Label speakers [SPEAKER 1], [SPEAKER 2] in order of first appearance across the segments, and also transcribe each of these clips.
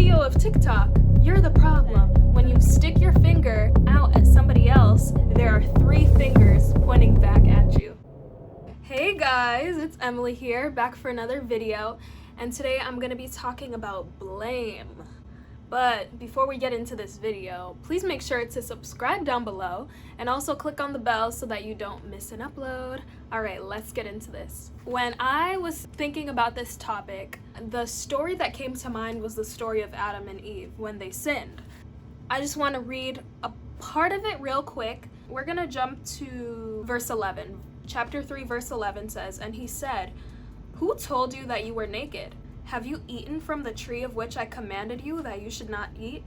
[SPEAKER 1] CEO of TikTok, you're the problem. When you stick your finger out at somebody else, there are 3 fingers pointing back at you. Hey guys, it's Emily here, back for another video, and today I'm going to be talking about blame. But before we get into this video, please make sure to subscribe down below and also click on the bell so that you don't miss an upload. Alright, let's get into this. When I was thinking about this topic, the story that came to mind was the story of Adam and Eve when they sinned. I just want to read a part of it real quick. We're going to jump to verse 11. Chapter 3 verse 11 says, "And he said, 'Who told you that you were naked? Have you eaten from the tree of which I commanded you that you should not eat?'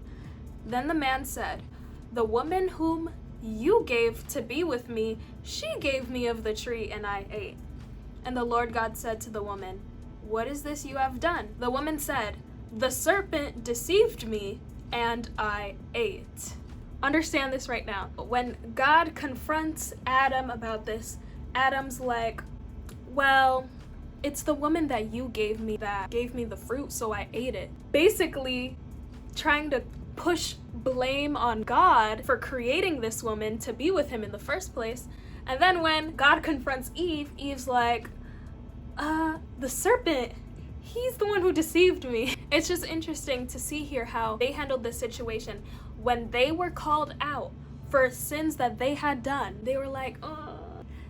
[SPEAKER 1] Then the man said, 'The woman whom you gave to be with me, she gave me of the tree and I ate.' And the Lord God said to the woman, 'What is this you have done?' The woman said, 'The serpent deceived me and I ate.'" Understand this right now. When God confronts Adam about this, Adam's like, well, it's the woman that you gave me that gave me the fruit, so I ate it. Basically, trying to push blame on God for creating this woman to be with him in the first place. And then when God confronts Eve, Eve's like, the serpent, he's the one who deceived me. It's just interesting to see here how they handled this situation. When they were called out for sins that they had done, they were like,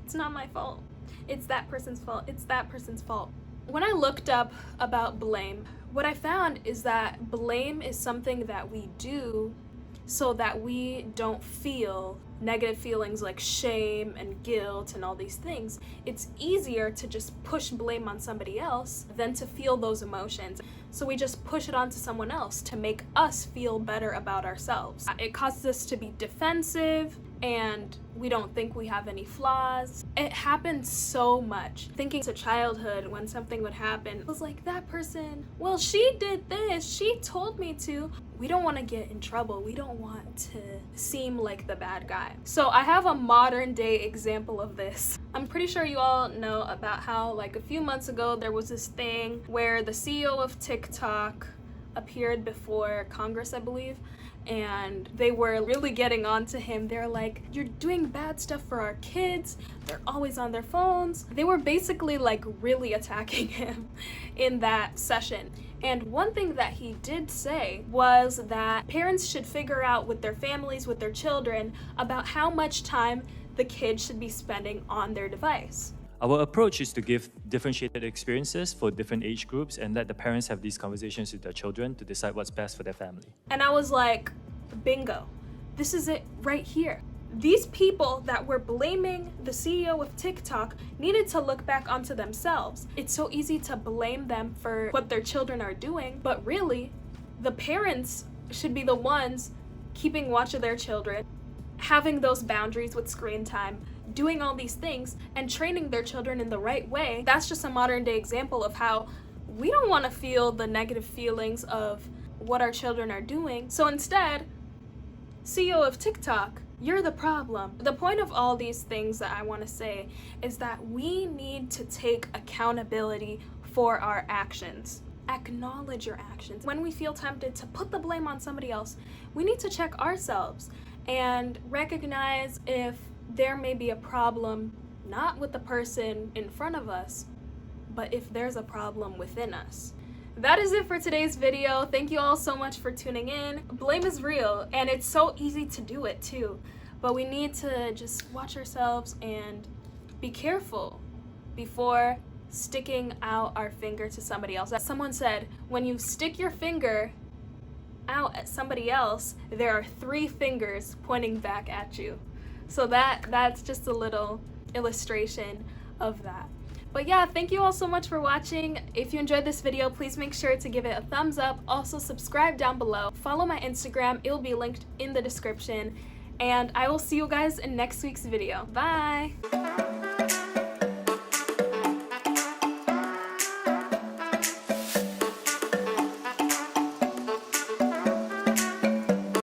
[SPEAKER 1] it's not my fault. It's that person's fault. It's that person's fault. When I looked up about blame, what I found is that blame is something that we do so that we don't feel negative feelings like shame and guilt and all these things. It's easier to just push blame on somebody else than to feel those emotions. So we just push it onto someone else to make us feel better about ourselves. It causes us to be defensive and we don't think we have any flaws. It happens so much. Thinking to childhood when something would happen, it was like, that person, well, she did this, she told me to. We don't want to get in trouble. We don't want to seem like the bad guy. So I have a modern day example of this. I'm pretty sure you all know about how like a few months ago there was this thing where the CEO of TikTok appeared before Congress, I believe, and they were really getting on to him. They're like, you're doing bad stuff for our kids. They're always on their phones. They were basically like really attacking him in that session. And one thing that he did say was that parents should figure out with their families, with their children, about how much time the kids should be spending on their device.
[SPEAKER 2] Our approach is to give differentiated experiences for different age groups and let the parents have these conversations with their children to decide what's best for their family.
[SPEAKER 1] And I was like, bingo, this is it right here. These people that were blaming the CEO of TikTok needed to look back onto themselves. It's so easy to blame them for what their children are doing, but really, the parents should be the ones keeping watch of their children, having those boundaries with screen time, doing all these things and training their children in the right way. That's just a modern day example of how we don't want to feel the negative feelings of what our children are doing. So instead, CEO of TikTok, you're the problem. The point of all these things that I want to say is that we need to take accountability for our actions. Acknowledge your actions. When we feel tempted to put the blame on somebody else, we need to check ourselves and recognize if there may be a problem not with the person in front of us, but if there's a problem within us. That is it for today's video. Thank you all so much for tuning in. Blame is real and it's so easy to do it too, but we need to just watch ourselves and be careful before sticking out our finger to somebody else. As someone said, when you stick your finger out at somebody else, there are 3 fingers pointing back at you. So that's just a little illustration of that. But yeah, thank you all so much for watching. If you enjoyed this video, please make sure to give it a thumbs up. Also subscribe down below. Follow my Instagram. It will be linked in the description. And I will see you guys in next week's video. Bye!